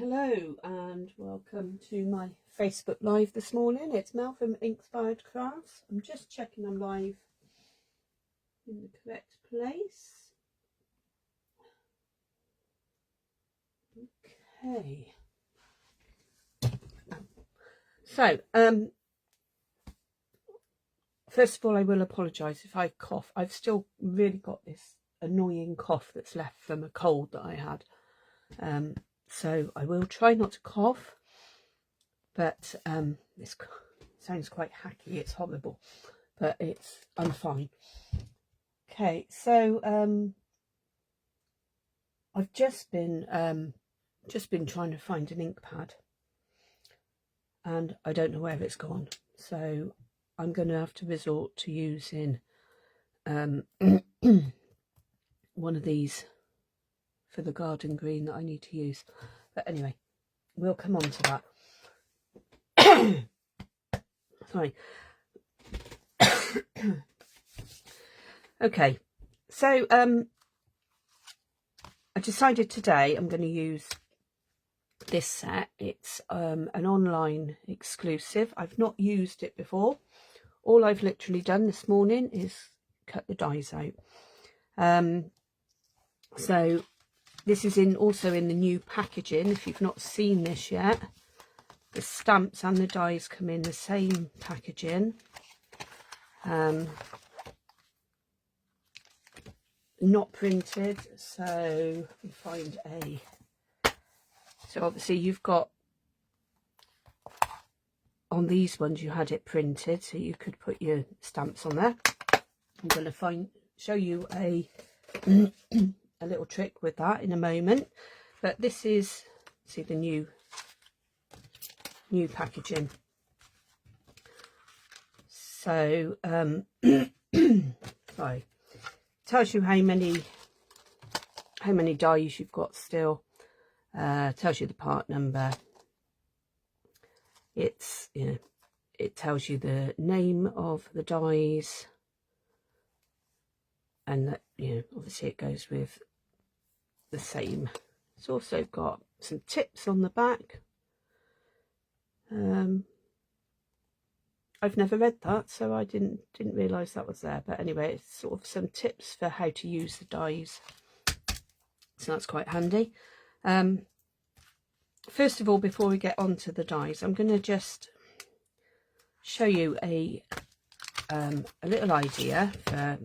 Hello and welcome to my Facebook Live this morning. It's Mel from Inkspired Crafts. I'm just checking I'm live in the correct place. Okay. So, first of all, I will apologise if I cough. I've still really got this annoying cough that's left from a cold that I had. So I will try not to cough, but this sounds quite hacky. It's horrible, but I'm fine. Okay, so I've just been trying to find an ink pad, and I don't know where it's gone. So I'm going to have to resort to using one of these for the garden green that I need to use. But anyway, we'll come on to that. Sorry. Okay, so I decided today I'm going to use this set. It's an online exclusive. I've not used it before. All I've literally done this morning is cut the dies out. So this is also in the new packaging. If you've not seen this yet, the stamps and the dies come in the same packaging. Not printed, so we find so obviously you've got, on these ones you had it printed so you could put your stamps on there. I'm going to show you a little trick with that in a moment, but this is, see, the new packaging. So sorry, tells you how many dies you've got still, tells you the part number. It tells you the name of the dies, and that, obviously it goes with the same. It's also got some tips on the back. I've never read that, so I didn't realise that was there. But anyway, it's sort of some tips for how to use the dies, so that's quite handy. First of all, before we get on to the dies, I'm going to just show you a little idea for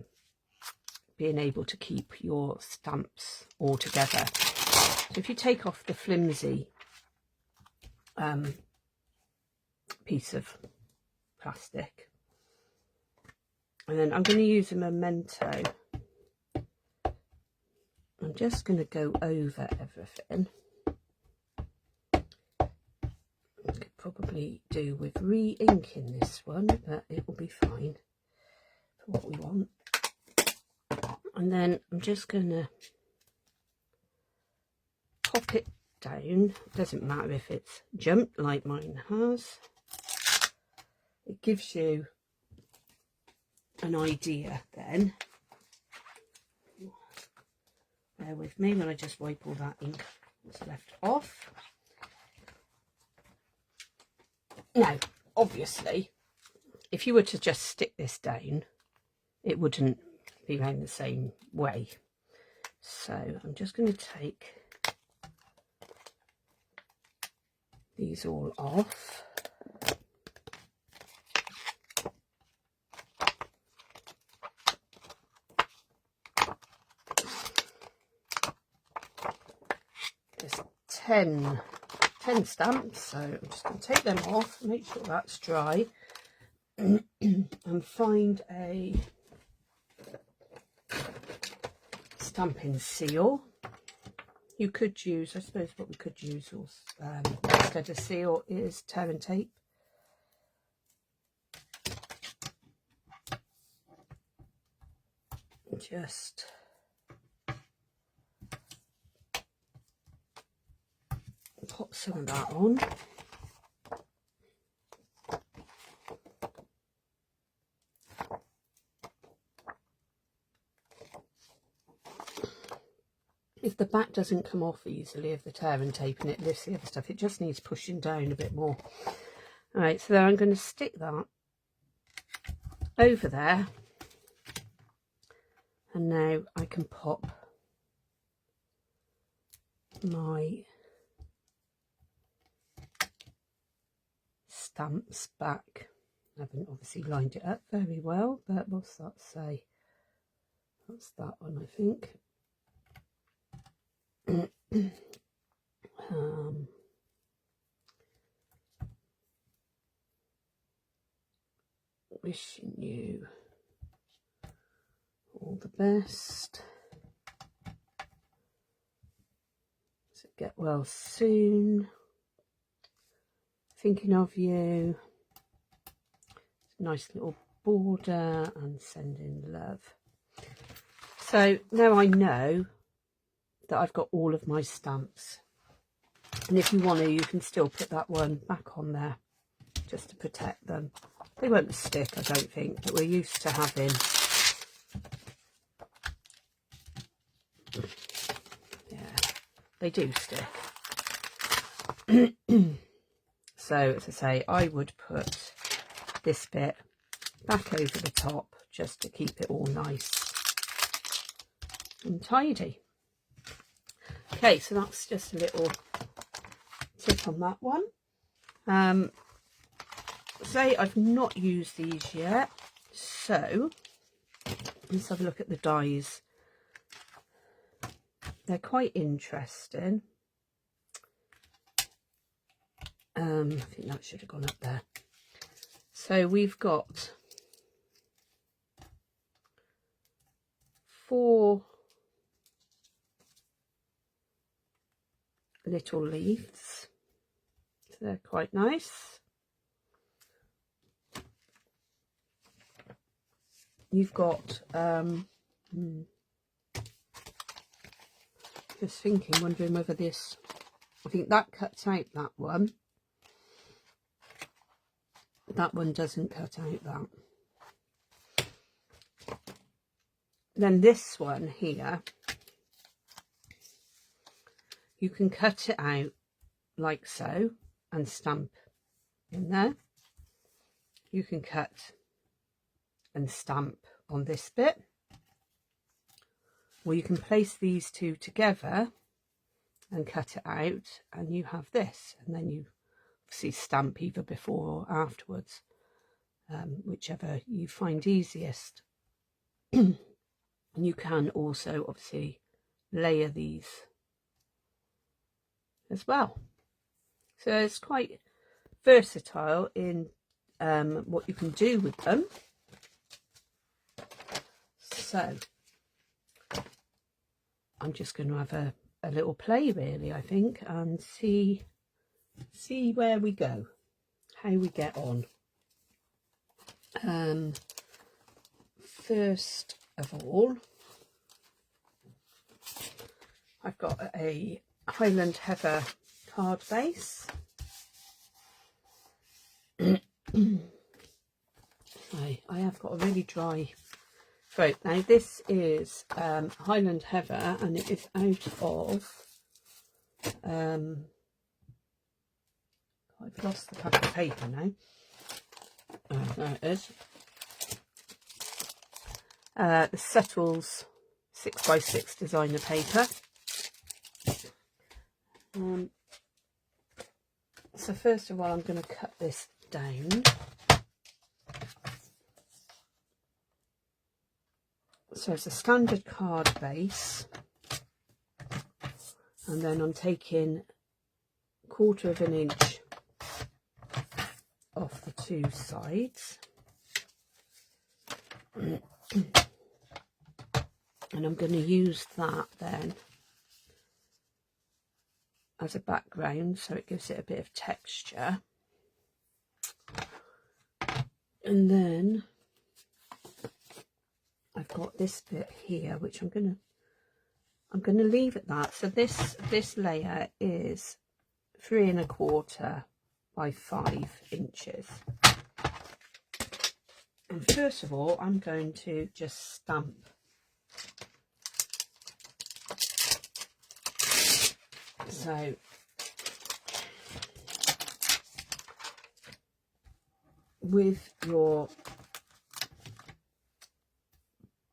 being able to keep your stamps all together. So if you take off the flimsy piece of plastic, and then I'm going to use a memento. I'm just going to go over everything. I could probably do with re-inking this one, but it will be fine for what we want. And then I'm just going to pop it down. It doesn't matter if it's jumped like mine has. It gives you an idea then. Bear with me when I just wipe all that ink that's left off. Now, obviously, if you were to just stick this down, it wouldn't be round the same way. So I'm just going to take these all off. There's 10 stamps, so I'm just going to take them off, make sure that's dry, and find a stamping seal. You could use, I suppose what we could use instead of seal is tear and tape. Just pop some of that on. if the back doesn't come off easily of the tear and tape and it lifts the other stuff, it just needs pushing down a bit more. All right, so then I'm going to stick that over there, and now I can pop my stamps back. I haven't obviously lined it up very well, but what's that say? That's that one, I think. Wishing you all the best. So get well soon. Thinking of you. Nice little border and sending love. So now I know that I've got all of my stamps, and if you want to, you can still put that one back on there just to protect them. They won't stick, I don't think, but we're used to having they do stick. So as I say, I would put this bit back over the top just to keep it all nice and tidy. Okay, so that's just a little tip on that one. Say I've not used these yet, so let's have a look at the dies. They're quite interesting. I think that should have gone up there. So we've got 4 little leaves, so they're quite nice. You've got just thinking, wondering whether this, I think that cuts out that one. That one doesn't cut out that. Then this one here, you can cut it out like so and stamp in there. You can cut and stamp on this bit, or you can place these two together and cut it out, and you have this, and then you obviously stamp either before or afterwards, whichever you find easiest. And you can also obviously layer these as well, so it's quite versatile in what you can do with them. So I'm just going to have a little play, really, I think, and see where we go, how we get on. First of all, I've got a Highland Heather card base. I have got a really dry throat. Now this is Highland Heather, and it is out of I've lost the pack of paper now. Oh, there it is. The Settles 6x6 designer paper. So first of all, I'm going to cut this down. So it's a standard card base, and then I'm taking 1/4 of an inch off the two sides, and I'm going to use that then as a background, so it gives it a bit of texture. And then I've got this bit here, which I'm gonna leave at that. So this layer is 3 1/4 by 5 inches. And first of all, I'm going to just stamp So with your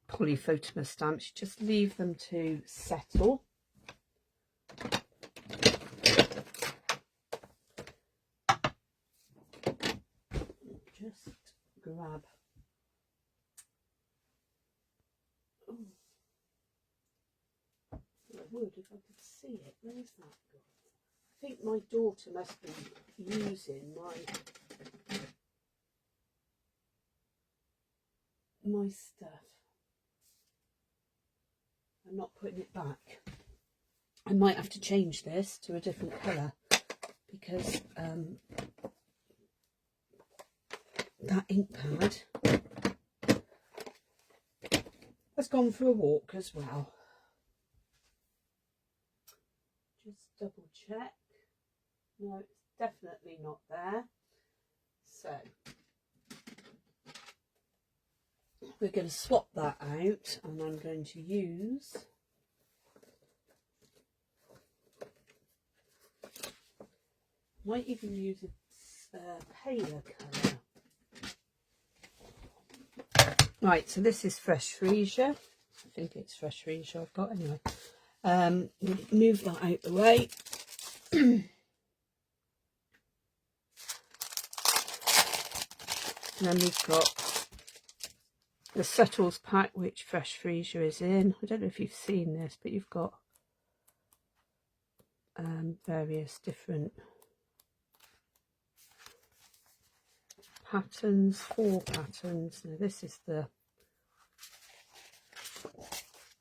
polyphotomous stamps, you just leave them to settle. Just grab. Oh, I would if I could see it. Where's that gone? I think my daughter must be using my stuff. I'm not putting it back. I might have to change this to a different colour because that ink pad has gone for a walk as well. Just double check. No, it's definitely not there. So we're going to swap that out, and I'm going to use might even use a paler colour. Right, so this is Fresh Freesia. I think it's Fresh Freesia I've got anyway. We'll move that out the way. And then we've got the Settles pack, which Fresh Freesia is in. I don't know if you've seen this, but you've got various different patterns, 4 patterns. Now this is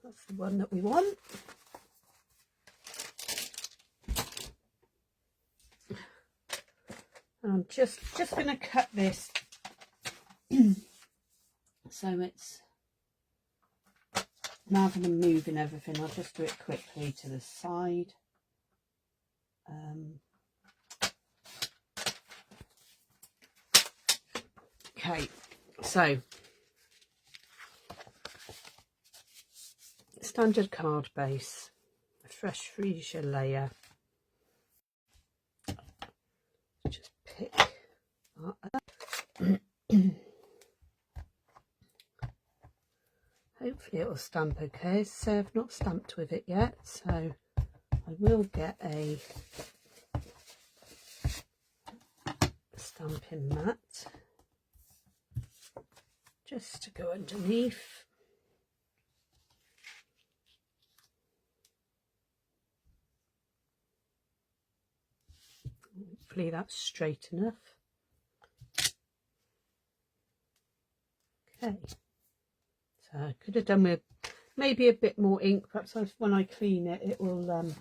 that's the one that we want. And I'm just going to cut this so it's rather than moving everything, I'll just do it quickly to the side. Okay, so standard card base, a Fresh Freesia layer. Just pick that up. Hopefully it will stamp okay. So I've not stamped with it yet, so I will get a stamping mat just to go underneath. Hopefully that's straight enough. Okay, so I could have done with maybe a bit more ink. Perhaps when I clean it, it will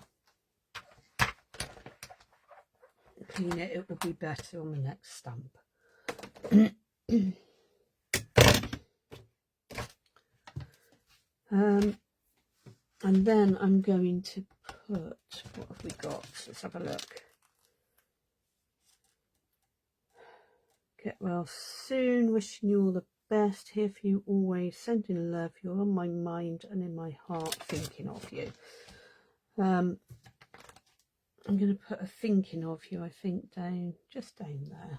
it will be better on the next stamp. And then I'm going to put, what have we got? Let's have a look. Get well soon, wishing you all the best, here for you always, sending love, you're on my mind and in my heart, thinking of you. I'm going to put a thinking of you, I think, just down there.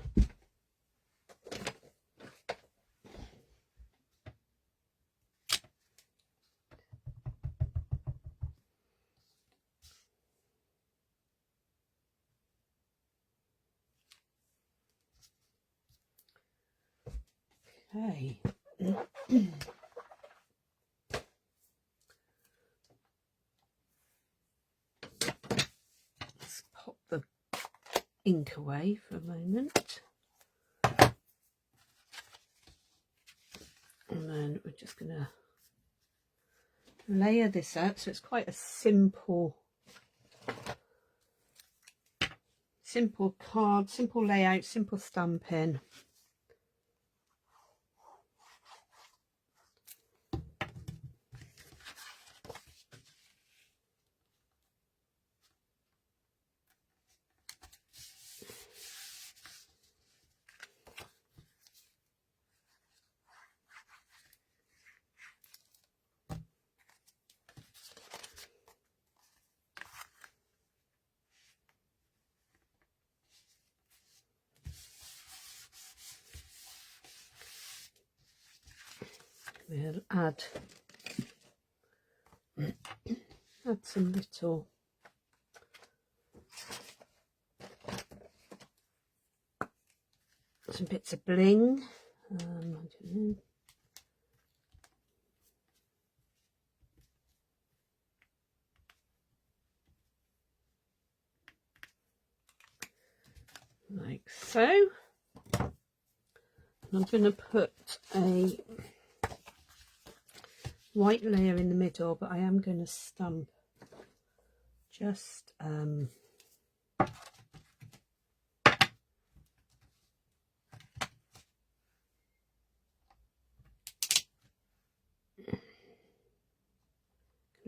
Okay. Let's pop the ink away for a moment. And then we're just going to layer this out. So it's quite a simple card, simple layout, simple stamping. we'll add some little bits of bling. I don't know. Like so. And I'm going to put a white layer in the middle, but I am going to stamp just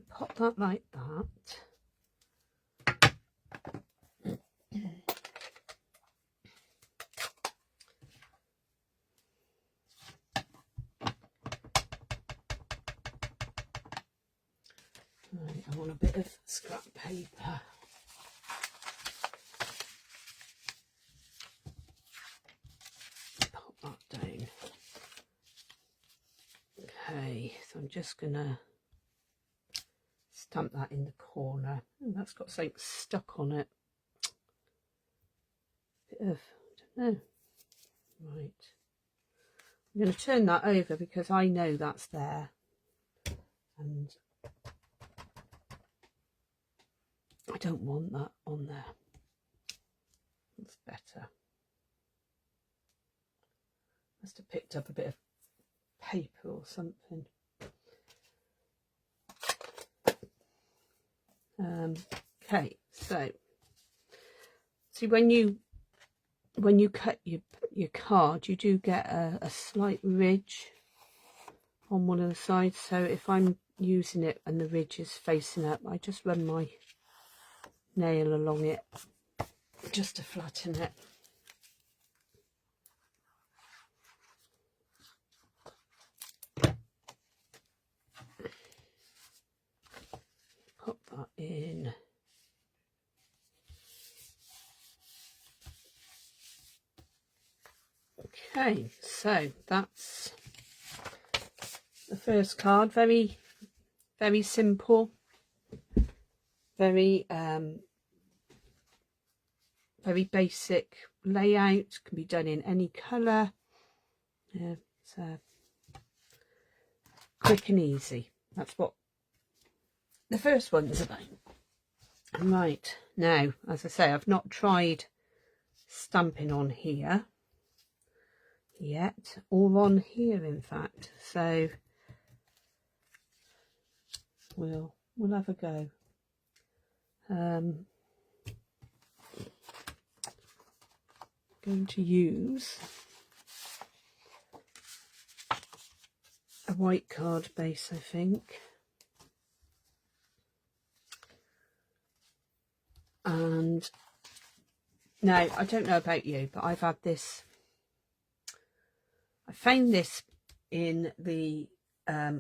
pop that like that. Right, I want a bit of scrap paper. Pop that down. Okay, so I'm just gonna stamp that in the corner. Oh, that's got something stuck on it. Bit of, I don't know. Right. I'm going to turn that over because I know that's there. And I don't want that on there. That's better. Must have picked up a bit of paper or something. Okay, so see when you cut your card, you do get a slight ridge on one of the sides. So if I'm using it and the ridge is facing up, I just run my nail along it just to flatten it. Pop that in. Okay, so that's the first card. Very, very simple. Very, very basic layout. Can be done in any colour. Yeah, so quick and easy. That's what the first one's about. Right, now, as I say, I've not tried stamping on here yet, or on here in fact, so we'll have a go. Going to use a white card base, I think, and now I don't know about you, but I've had this, I found this in the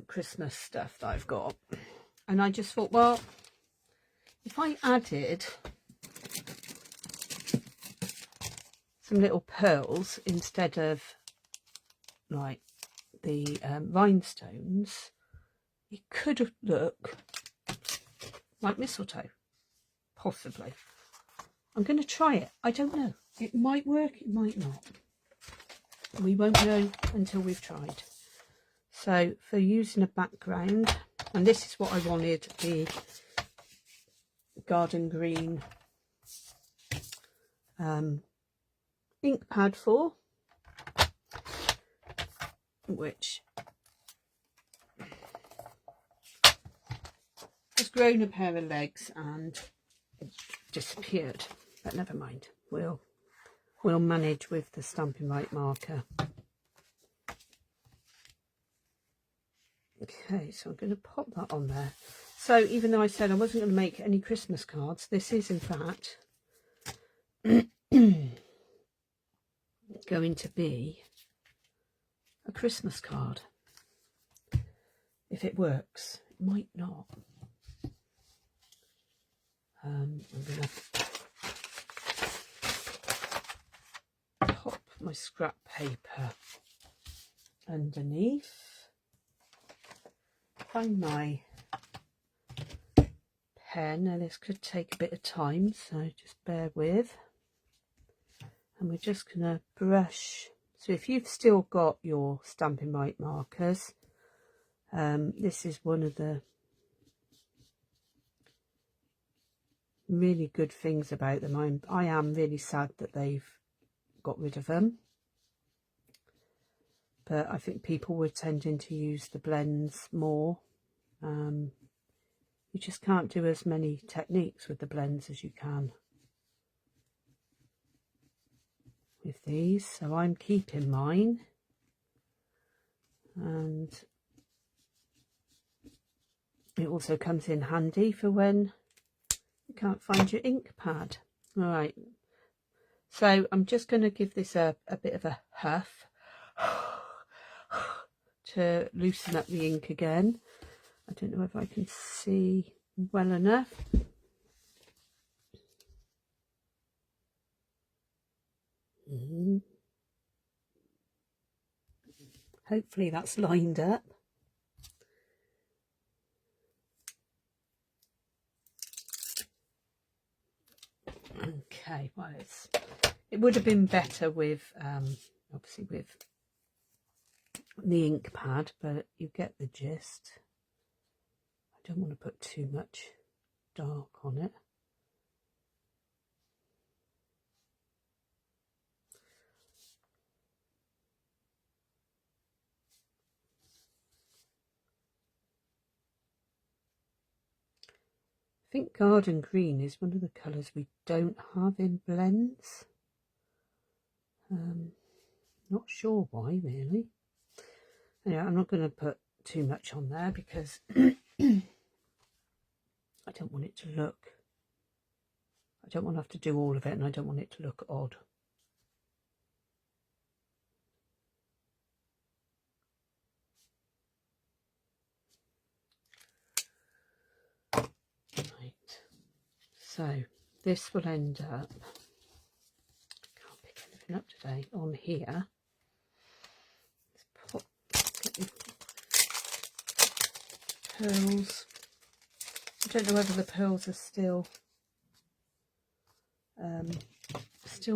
Christmas stuff that I've got, and I just thought, well, if I added some little pearls instead of like the rhinestones, it could look like mistletoe, possibly. I'm going to try it. I don't know. It might work, it might not. We won't know until we've tried. So for using a background, and this is what I wanted the garden green ink pad for, which has grown a pair of legs and disappeared, but never mind, we'll manage with the Stampin' Right marker. Okay, so I'm going to pop that on there. So even though I said I wasn't going to make any Christmas cards, this is in fact going to be a Christmas card. If it works, it might not. I'm going to pop my scrap paper underneath. find my pen. Now this could take a bit of time, so just bear with. And we're just going to brush. So if you've still got your Stampin' Right markers, this is one of the really good things about them. I am really sad that they've got rid of them, but I think people were tending to use the blends more. You just can't do as many techniques with the blends as you can with these, so I'm keeping mine. And it also comes in handy for when you can't find your ink pad. All right, so I'm just going to give this a bit of a huff to loosen up the ink again. I don't know if I can see well enough. Hopefully that's lined up. Okay, well it would have been better with obviously with the ink pad, but you get the gist. I don't want to put too much dark on it. I think garden green is one of the colours we don't have in blends. Not sure why really. Anyway, I'm not going to put too much on there because I don't want it to look, I don't want to have to do all of it, and I don't want it to look odd. Right, so this will end up, can't pick anything up today, on here. Let's pop, get the pearls. I don't know whether the pearls are still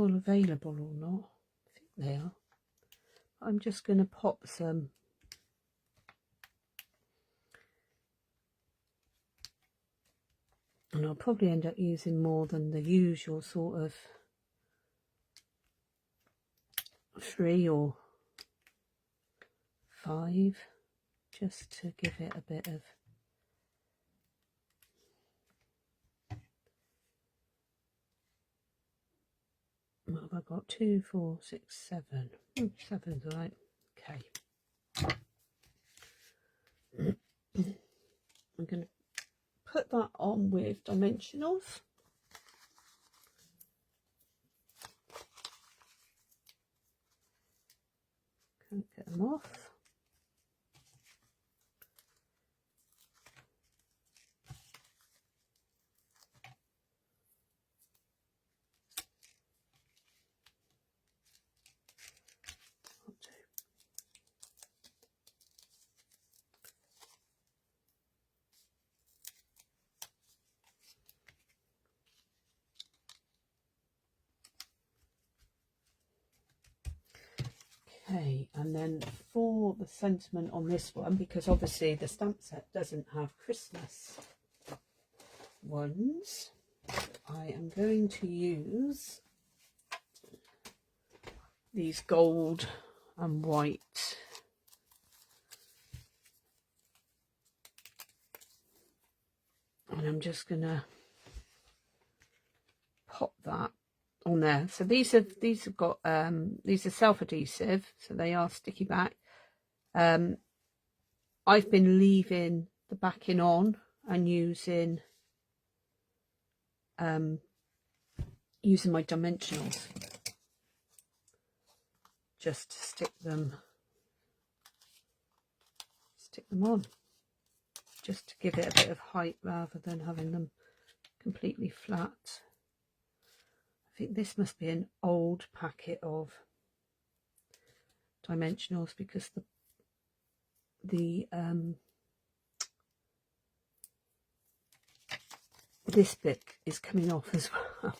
available or not. I think they are. I'm just going to pop some and I'll probably end up using more than the usual sort of 3 or 5, just to give it a bit of what have I got? 2, 4, 6, 7. 7's all right. Okay. I'm going to put that on with dimensionals. Can't get them off. Okay, and then for the sentiment on this one, because obviously the stamp set doesn't have Christmas ones, I am going to use these gold and white and I'm just gonna pop that on there. So these have got these are self-adhesive, so they are sticky back. I've been leaving the backing on and using using my dimensionals just to stick them on, just to give it a bit of height rather than having them completely flat. I think this must be an old packet of dimensionals because the this bit is coming off as well.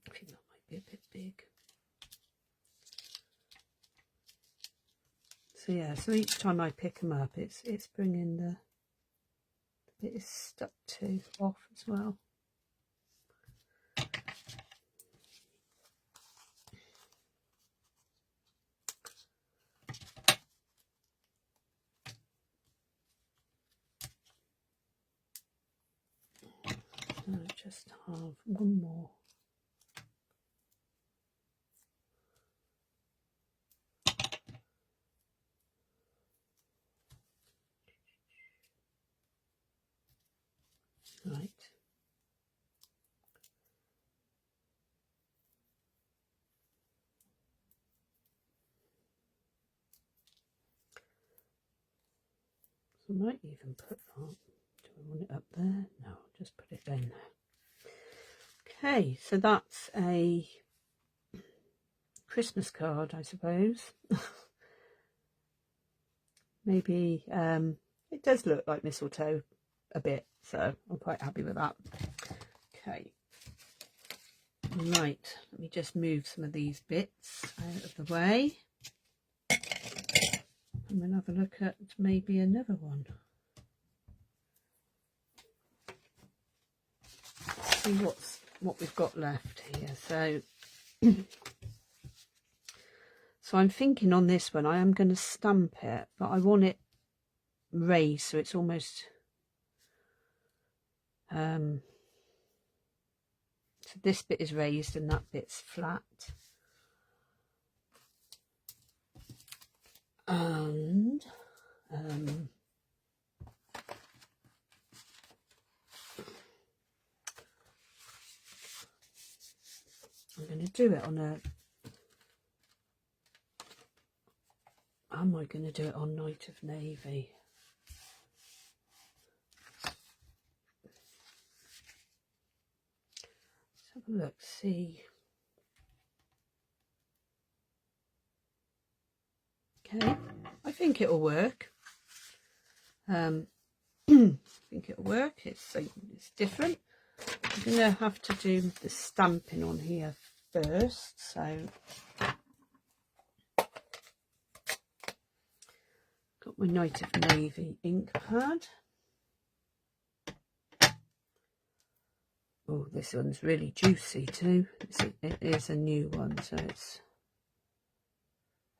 I think that might be a bit big. So yeah, so each time I pick them up, it's bringing the bit is stuck to off as well. So just have one more. Right. So I might even put that. Do I want it up there? No, I'll just put it down there. Okay, so that's a Christmas card, I suppose. Maybe it does look like mistletoe a bit, so I'm quite happy with that. Okay, right, let me just move some of these bits out of the way and we'll have a look at maybe another one. See what we've got left here. So I'm thinking on this one I am going to stamp it, but I want it raised so it's almost so this bit is raised and that bit's flat, and I'm going to do it on a am I going to do it on Night of Navy? Let's have a look, see. Okay, I think it'll work. I think it'll work. It's different. I'm going to have to do the stamping on here first. So got my Night of Navy ink pad. Oh, this one's really juicy too. It is a new one, so it's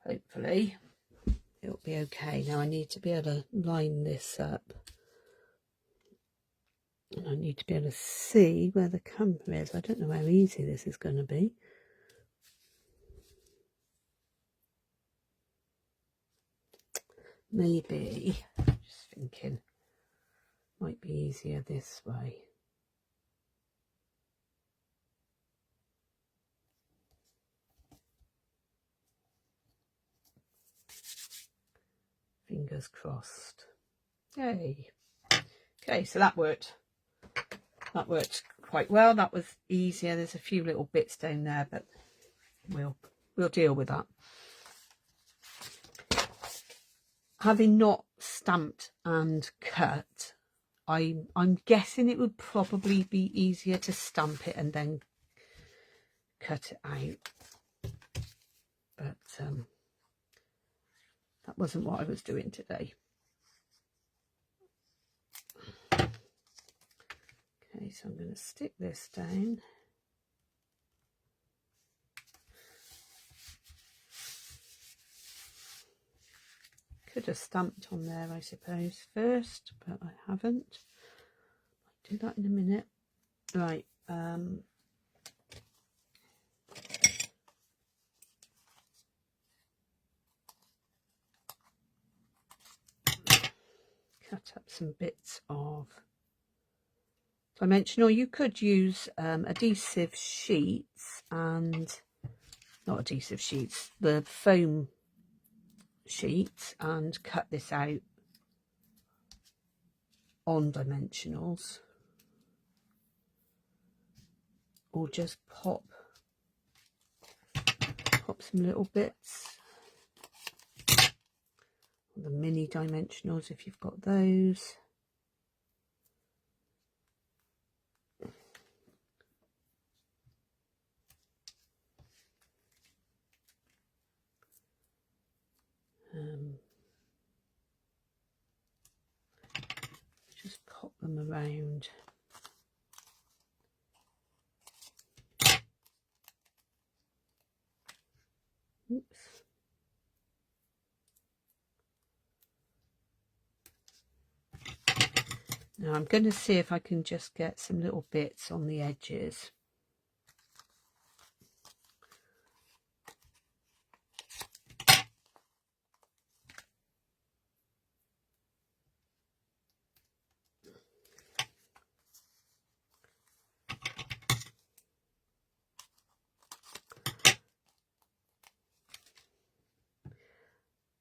hopefully it'll be okay. Now I need to be able to line this up. And I need to be able to see where the camera is. I don't know how easy this is going to be. Maybe, just thinking, might be easier this way. Fingers crossed. Yay. Okay, so that worked. That worked quite well. That was easier. There's a few little bits down there, but we'll deal with that. Having not stamped and cut, I'm guessing it would probably be easier to stamp it and then cut it out. But that wasn't what I was doing today. Okay, so I'm going to stick this down. Could have stamped on there, I suppose, first, but I haven't. I'll do that in a minute. Right. Cut up some bits of dimensional. You could use adhesive sheets and not adhesive sheets, the foam sheets, and cut this out on dimensionals, or just pop some little bits, the mini dimensionals if you've got those. them around. Oops. Now I'm going to see if I can just get some little bits on the edges.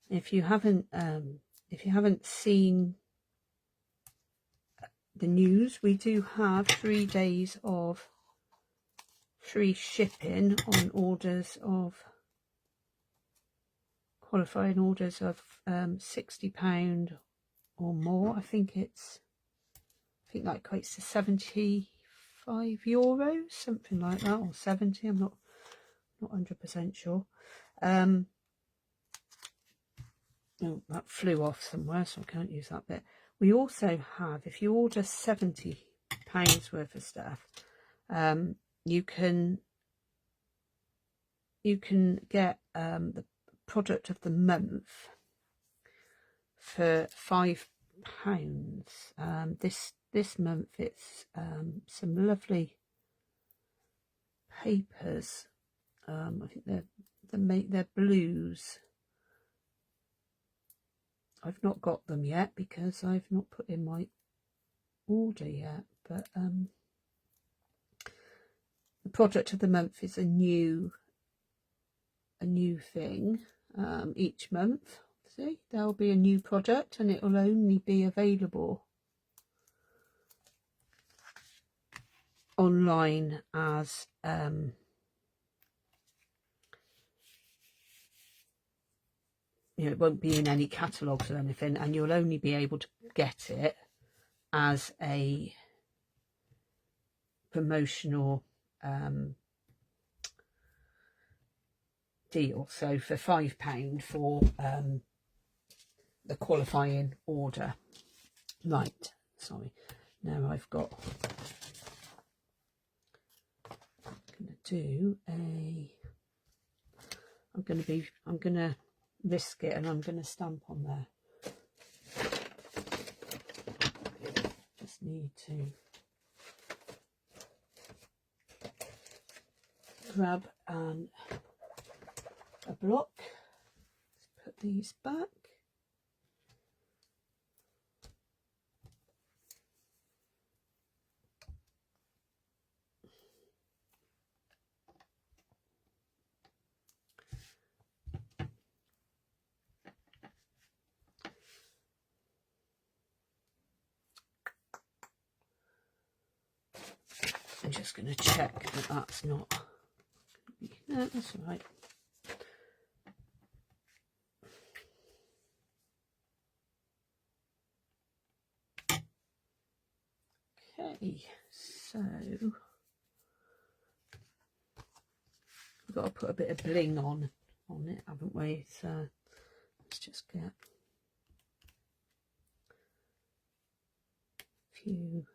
If you haven't seen the news, we do have 3 days of free shipping on orders of qualifying orders of £60 or more. I think that equates to €75, something like that, or 70. I'm not 100% sure. Oh, that flew off somewhere, so I can't use that bit. We also have, if you order £70 worth of stuff, you can get the product of the month for £5. This month it's some lovely papers. I think they're blues. I've not got them yet because I've not put in my order yet, but the product of the month is a new thing each month. See, there'll be a new product and it will only be available online as it won't be in any catalogues or anything, and you'll only be able to get it as a promotional deal. So for £5 for the qualifying order. Right, sorry. Now I'm gonna risk it and I'm gonna stamp on there. Just need to grab a block. Let's put these back. I'm just going to check that that's not. No, that's all right. Okay, so we've got to put a bit of bling on it, haven't we? So let's just get a few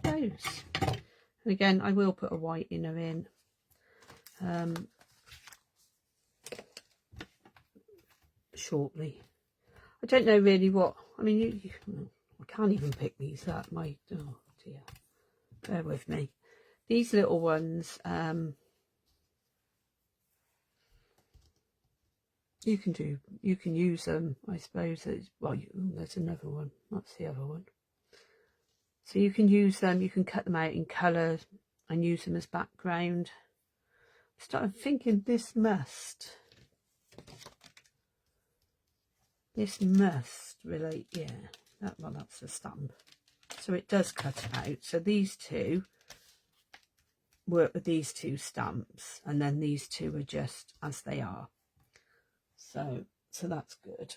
those. And again, I will put a white inner in. Shortly. I don't know really what, I mean, I can't even pick these up. Oh dear, bear with me. These little ones, you can use them, I suppose. There's another one. That's the other one. So you can use them, you can cut them out in colour and use them as background. I started thinking this must relate, yeah. That's the stamp. So it does cut out. So these two work with these two stamps, and then these two are just as they are. So that's good.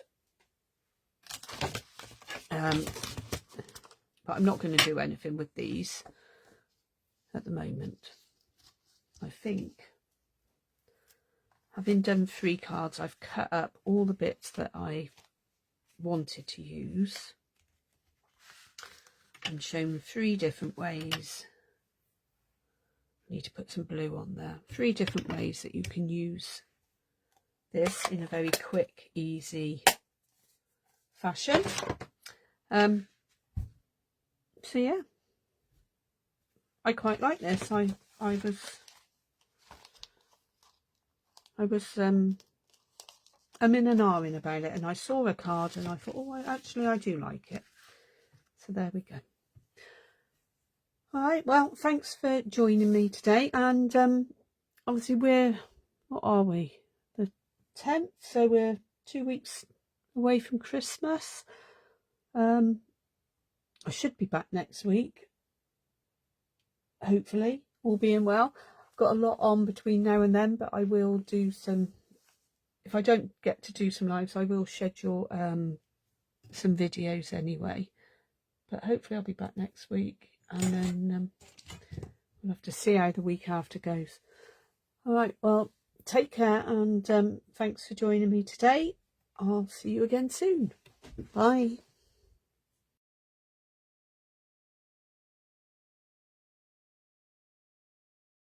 But I'm not going to do anything with these at the moment. I think, having done 3 cards, I've cut up all the bits that I wanted to use. I'm shown 3 different ways. I need to put some blue on there. 3 different ways that you can use this in a very quick, easy fashion. So yeah, I quite like this. I was in and ahhing about it, and I saw a card and I thought, oh, actually I do like it. So there we go. All right, well, thanks for joining me today. And obviously what are we? The 10th, so we're 2 weeks away from Christmas. I should be back next week, hopefully, all being well. I've got a lot on between now and then, but I will do some, if I don't get to do some lives, I will schedule some videos anyway. But hopefully I'll be back next week, and then we'll have to see how the week after goes. All right, well, take care, and thanks for joining me today. I'll see you again soon. Bye.